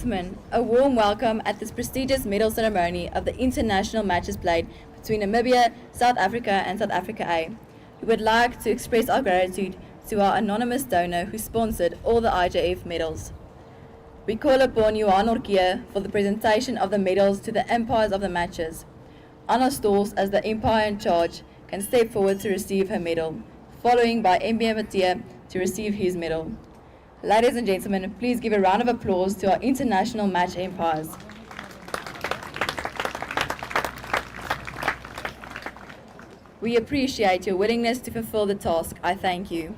gentlemen, a warm welcome at this prestigious medal ceremony of the international matches played between Namibia, South Africa and South Africa A. We would like to express our gratitude to our anonymous donor who sponsored all the IJF medals. We call upon Johan Orkia for the presentation of the medals to the umpires of the matches. Anna Stolz, as the umpire in charge, can step forward to receive her medal, following by MBA Mattia to receive his medal. Ladies and gentlemen, please give a round of applause to our international match umpires. We appreciate your willingness to fulfill the task. I thank you.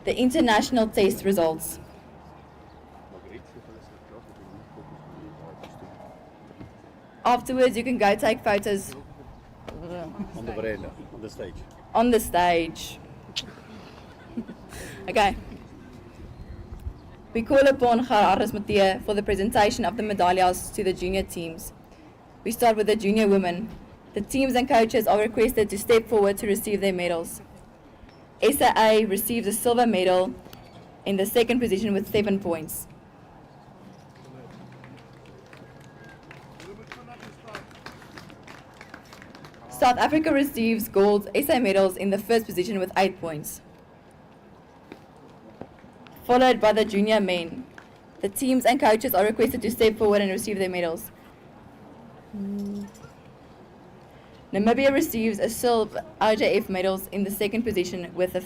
The international test results. Afterwards, you can go take photos. On the veranda, on the stage. On the stage. Okay. We call upon Gerardus Mathieu for the presentation of the medallas to the junior teams. We start with the junior women. The teams and coaches are requested to step forward to receive their medals. SAA receives a silver medal in the second position with 7 points. South Africa receives gold SA medals in the first position with 8 points. Followed by the junior men. The teams and coaches are requested to step forward and receive their medals. Namibia receives a silver IJF medals in the second position with a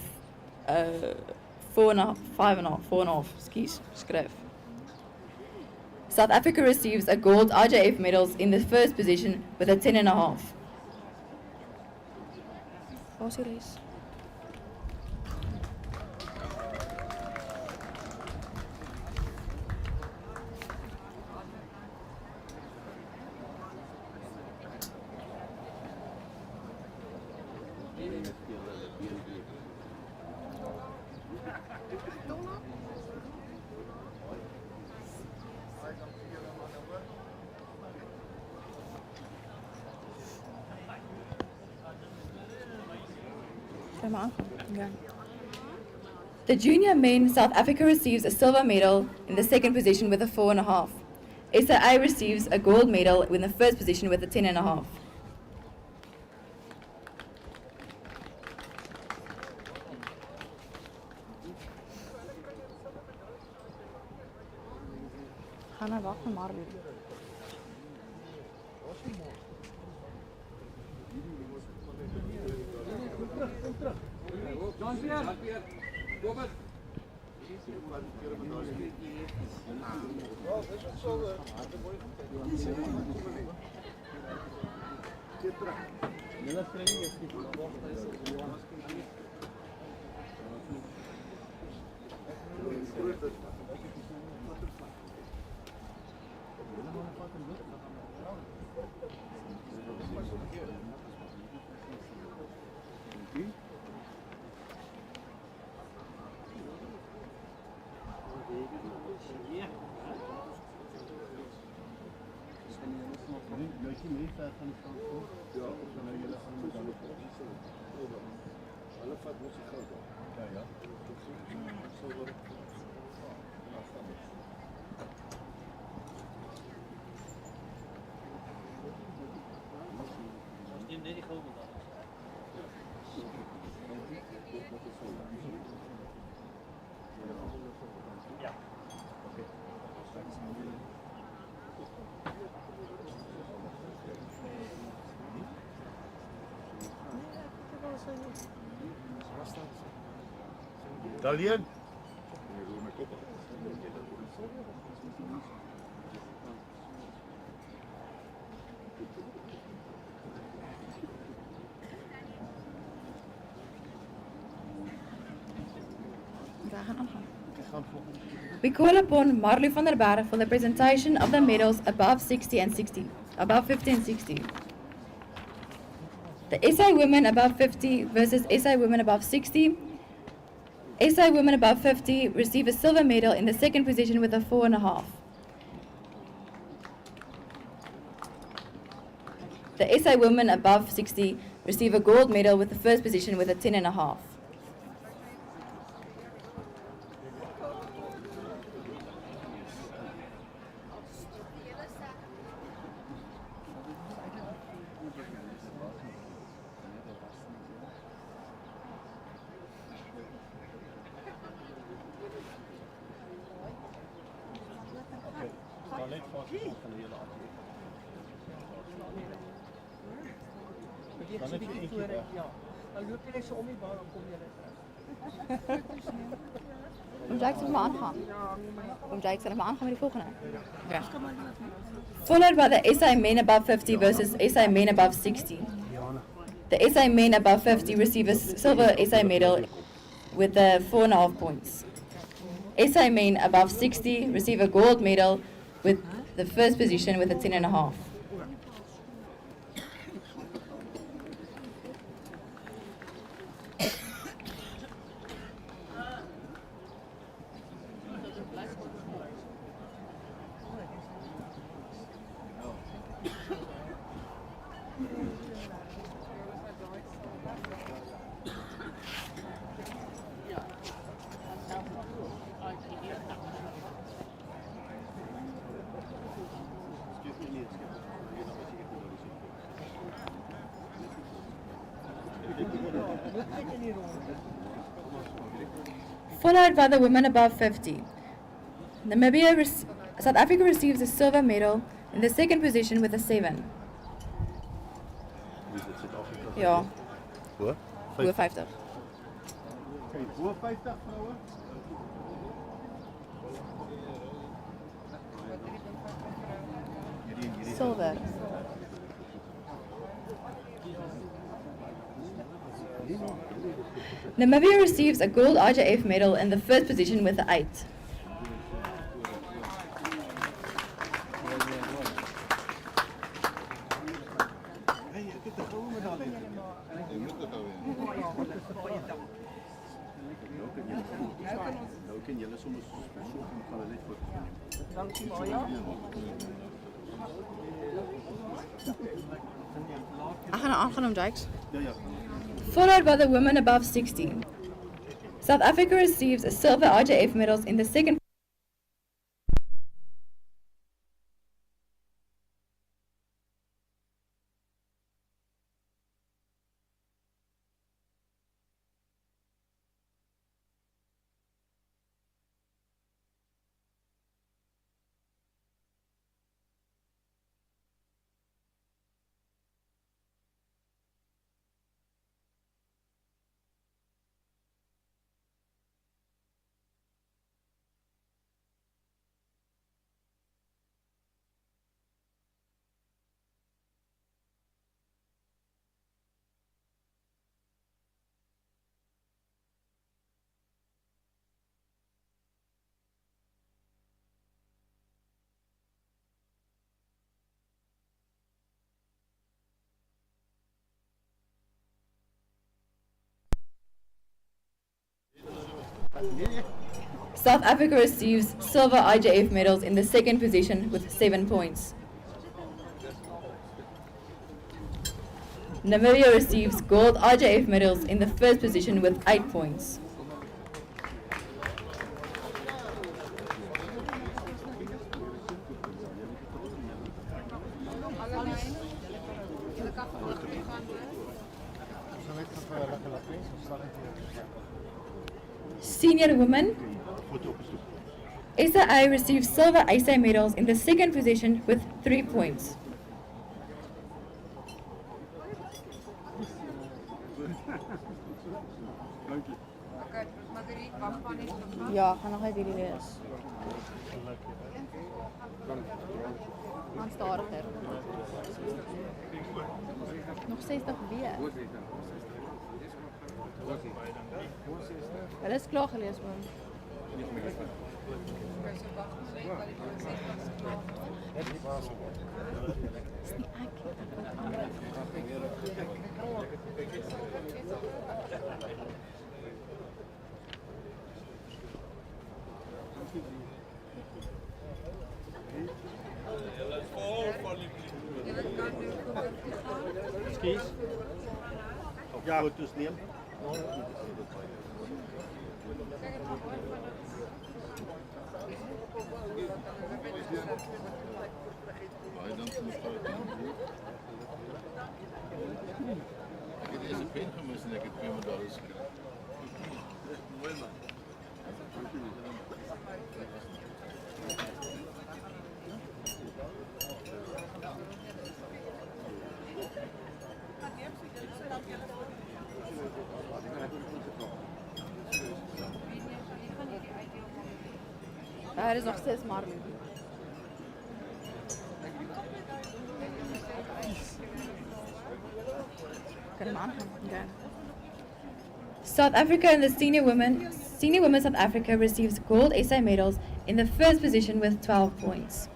4.5, excuse, skryf. South Africa receives a gold IJF medals in the first position with a 10.5. Waar is die res? The junior men, South Africa receives a silver medal in the second position with a 4.5. SAA receives a gold medal in the first position with a 10.5. Gaan wacht vir Marley. Italian? We call upon Marley van der Berg for the presentation of the medals above 50 and 60. The SA women above 50 versus SA women above 60. SA women above 50 receive a silver medal in the second position with a 4.5. The SA women above 60 receive a gold medal with the first position with a 10.5. net vastgevat van de hele actie. Dan heb je eentje weg. Ja. Dan loop je net zo om die baan, dan kom je net terug. Om Jake nog maar aangaan. Om Jake nog maar aangaan met die volgende. Ja. Followed by the SA men above 50 versus SA men above 60. The SA men above 50 receive a silver SA medal with 4.5 points. SA men above 60 receive a gold medal with the first position with a 10.5. Followed by the women above 50. South Africa receives a silver medal in the second position with a 7. Wie is het Zuid-Afrika? Ja, Hoor? boer 50. Oké, voor 50 vrouwen? Silver. Namibia receives a gold IJF medal in the first position with a 8. Hey, ik heb de gouden medaille. Je moet het nou ken jullie soms gaan er net voor. Dankjewel, ja. Aangaan om Jikes. Ja, ja. Followed by the women above 60. South Africa receives a silver IJF medals in the second. South Africa receives silver IJF medals in the second position with 7 points. Namibia receives gold IJF medals in the first position with 8 points. Senior women, SA receives silver SA medals in the second position with 3 points. Ja, ga nog even hierdie lees. Aanstadiger. Nog 60 weer. Hulle is klaar gelees, man. Is nie ek. Skis? Of foto's neem? Baie dankie mevrou. Ek het eers 'n pen gemis en ek het 2 medaljes gekry. Mooi man. Er is nog steeds Marley. Kan hem aangaan? Okay. South Africa and the Senior women South Africa receives gold SA medals in the first position with 12 points.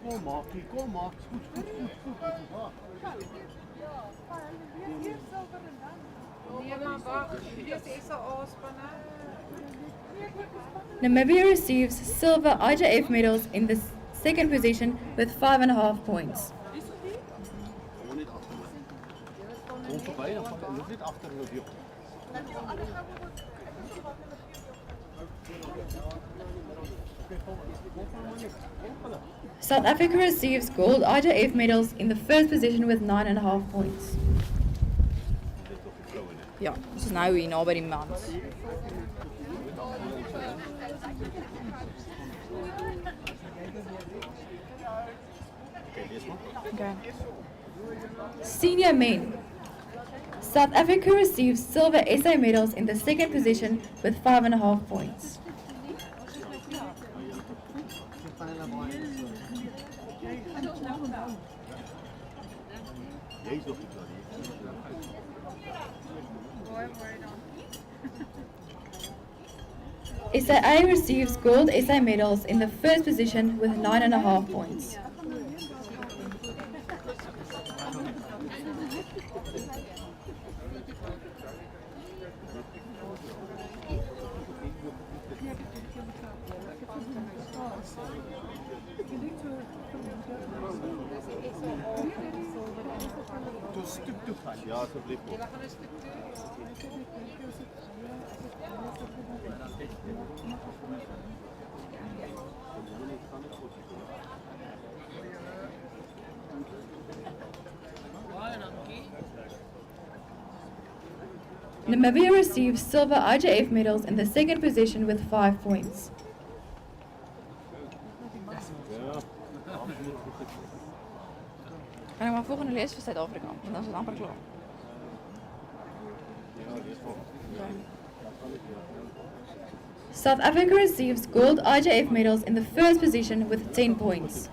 Kom Markie, kom Mark. Goed, goed, goed, goed. Nee, maar wacht. Dit is SAA-spanne. Namibia receives silver IJF medals in the second position with 5.5 points. Gewoon niet achter me. Kom voorbij, dan pak je niet achter me. South Africa receives gold IJF medals in the first position with 9.5 points. Ja, dus nou hier naby die mans. Okay. Senior men. South Africa receives silver SA medals in the second position with 5.5 points. SAA receives gold SA medals in the first position with 9.5 points. Een stuk toe gaan. Ja, alsjeblieft. Namibia receives silver IJF medals in the second position with 5 points. Kan ik maar volgende lees voor Zuid-Afrika, want dan is het amper klaar. South Africa receives gold IJF medals in the first position with 10 points.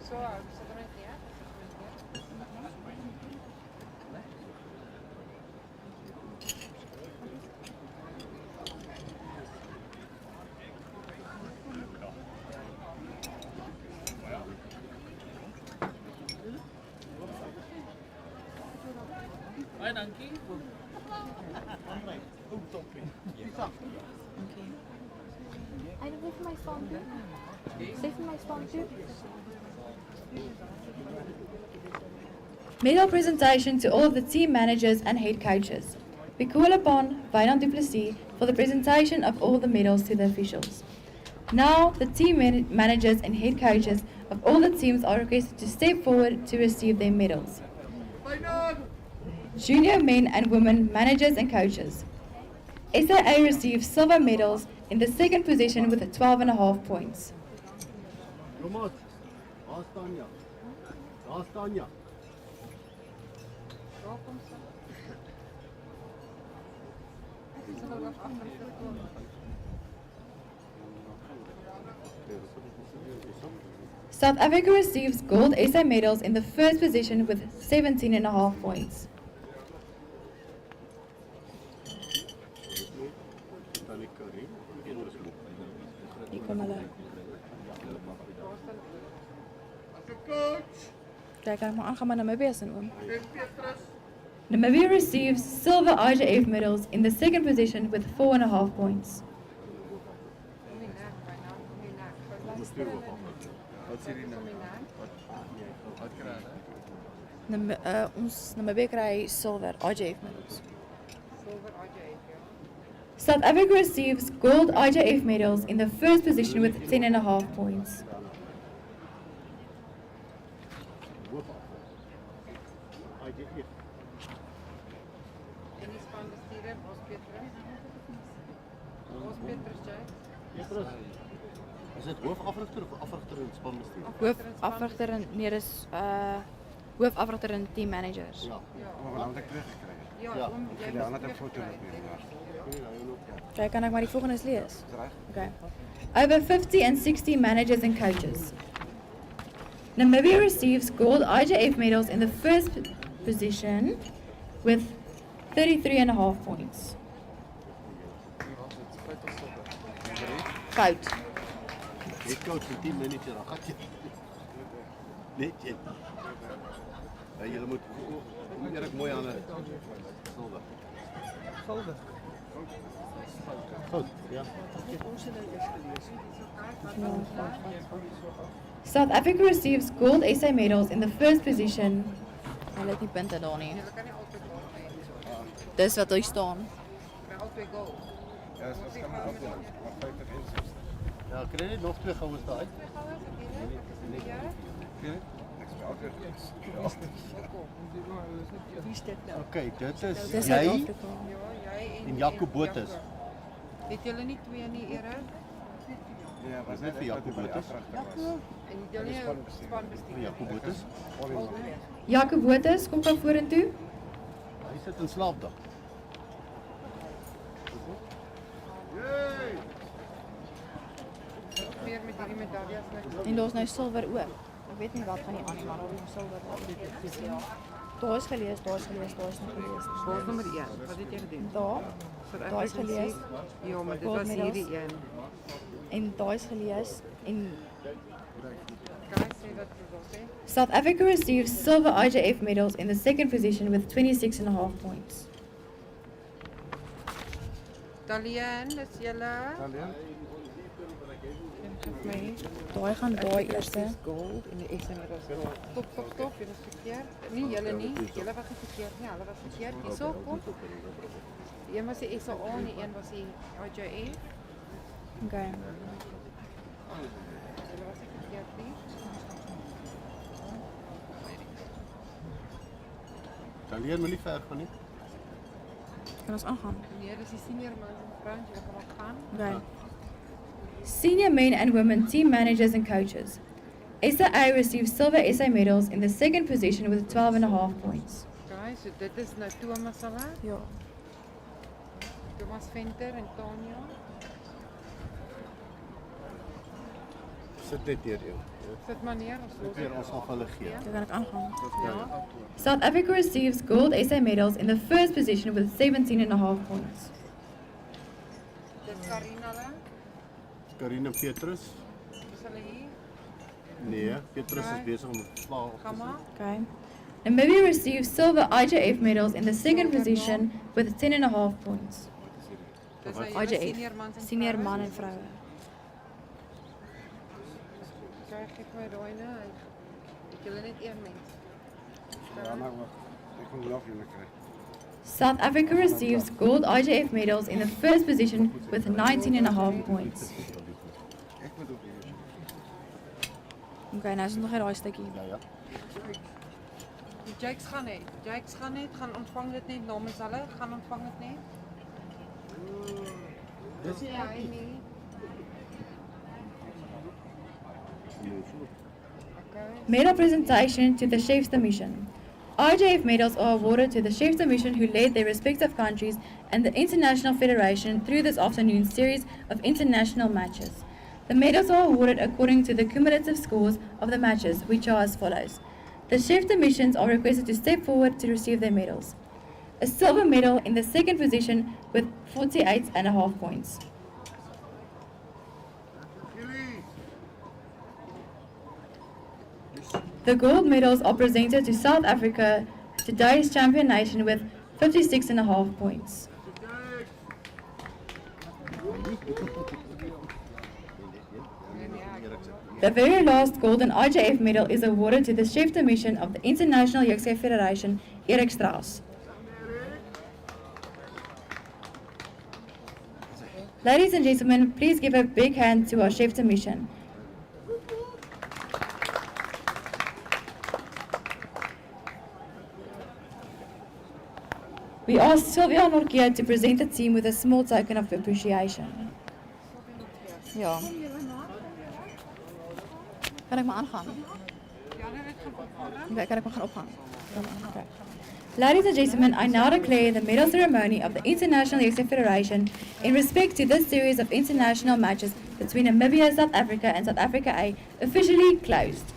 Zo, is dat er niet neer? Hoi, dankie. Hij wil even mijn stand doen. Even mijn stand doen. Medal presentation to all of the team managers and head coaches. We call upon Wynand du Plessis for the presentation of all the medals to the officials. Now, the team managers and head coaches of all the teams are requested to step forward to receive their medals. Junior men and women managers and coaches. SAA receives silver medals in the second position with 12.5 points. Jongens, daar staan je. Daar staan je. South Africa receives gold SA medals in the first position with 17.5 points. Kijk, kan ik maar aangaan met Namibia zijn. Namibia receives silver IJF medals in the second position with 4.5 points. Ons Namibia kry silver IJF medals. Silver IJF, ja. South Africa receives gold IJF medals in the first position with 10.5 points. IJF. En die spanbestuurder, Bos Petrus. Bos Petrus, jy? Petrus. Is dit hoofafrigter of afrigter en spanbestuur? Hoofafrigter en nee, dis hoofafrigter en team managers. Ja. Ja, Ja. oom, jy Ja, moet net 'n terug foto kry, met my, Petrus. Okay, kan ek maar die volgende lees? Is reg? Okay. Over 50 and 60 managers and coaches. Namibia receives gold IJF medals in the first position with 33.5 points. Goud. Head coach en team manager, dan gaat je. Net jy. Ja, julle moet Erik mooi aan 'n silwer. Silwer. Goed, ja. South Africa receives gold SA medals in the first position. Hulle het nie punte daar nie. Jy kan nie altyd gold hê. Dis wat hier staan. By altyd gold. Ja, dis waarskynlik ook wel. Maar 50 en 60. Ja, kry net nog 2 goues daai. Twee goue, wat is dit? Wat is dit vir jou? Weet jy? Ek speel altyd iets. Wie is dit nou? Okay, dit Dis is jy Suid-Afrika. Ja, jy en Jaco Botus. Het julle nie twee nie, Erik? Ja, was net vir Jaco Botus. En het julle nie 'n spanbestuurder? Jaco Botus. Albei. Jaco Botus, kom gou vorentoe. Hy sit in slaapdag. Weer met hierdie medaljes niks. En daar's nou silwer ook. Ek weet nie wat van die ander maar daar is silwer. Daar is gelees, daar is gelees, daar is nog gelees. Gold nommer 1. Wat het jy gedoen? Daar is gelees Ja, maar dit Gold was medals. hierdie een. en daar is gelees en Kan jy sê wat dit was, hè? South Africa receives silver IJF medals in the second position with 26.5 points. Talien, dis julle. Alleen. Geef my. Daai gaan daai eerste. Gold en die SA medals. Stop, stop, stop. Dit is verkeerd. Nee, julle nie. Julle was nie verkeerd nie. Hulle was verkeerd. Hierso kom. Die een was die SAA en die een was die IJF. Okay. Julle was nie verkeerd nie. Talien moet nie ver gaan nie. Kan ons aangaan? Nee, dis die senior mans en vrouens. Julle kan ook gaan. Okay. Senior men and women team managers and coaches. SAA receives silver SA medals in the second position with 12.5 points. Okay, so dit is nou Thomas hulle. Ja. Thomas Venter en Tanya. Sit net deur jou. Sit maar neer ons los. Weer ons sal vir hulle gee. Dan kan ek aangaan. Ja. South Africa receives gold SA medals in the first position with 17.5 points. Dis Karina hulle. Karina Petrus. Is hulle hier? Nee, Petrus is besig om te slaap. Gamma. Okay. Namibia receives silver IJF medals in the second position with 10.5 points. Dis nou IJF, julle senior mans en senior vrouens. man en vroue. Okay, geef my daai nou. Het julle net een mens? Ja, maar wag. Ek moet nog een kry. South Africa receives gold IJF medals in the first position with 19.5 points. Ek moet ook hier. Okay, nou is nog geen daai stukkie. Ja, ja. Die Jakes gaan net. Jakes gaan net, gaan ontvang dit net namens hulle. Gaan ontvang dit net. Dis nie Ja, nie. Okay. Medal presentation to the Chefs Mission. IJF medals are awarded to the Chefs Mission who led their respective countries and the International Federation through this afternoon's series of international matches. The medals are awarded according to the cumulative scores of the matches, which are as follows. The Chefs Missions are requested to step forward to receive their medals. A silver medal in the second position with 48.5 points. The gold medals are presented to South Africa, today's champion nation, with 56.5 points. The very last golden IJF medal is awarded to the chef de mission of the International Jeugchef Federation, Erik Strauss. Ladies and gentlemen, please give a big hand to our chef de mission. We ask Sylvia Norkia to present the team with a small token of appreciation. Ja. Kan ik maar aangaan? Okay, kan ik maar gaan opgaan? Okay. Ladies and gentlemen, I now declare the medal ceremony of the International Jeugchef Federation in respect to this series of international matches between Namibia, South Africa and South Africa A officially closed.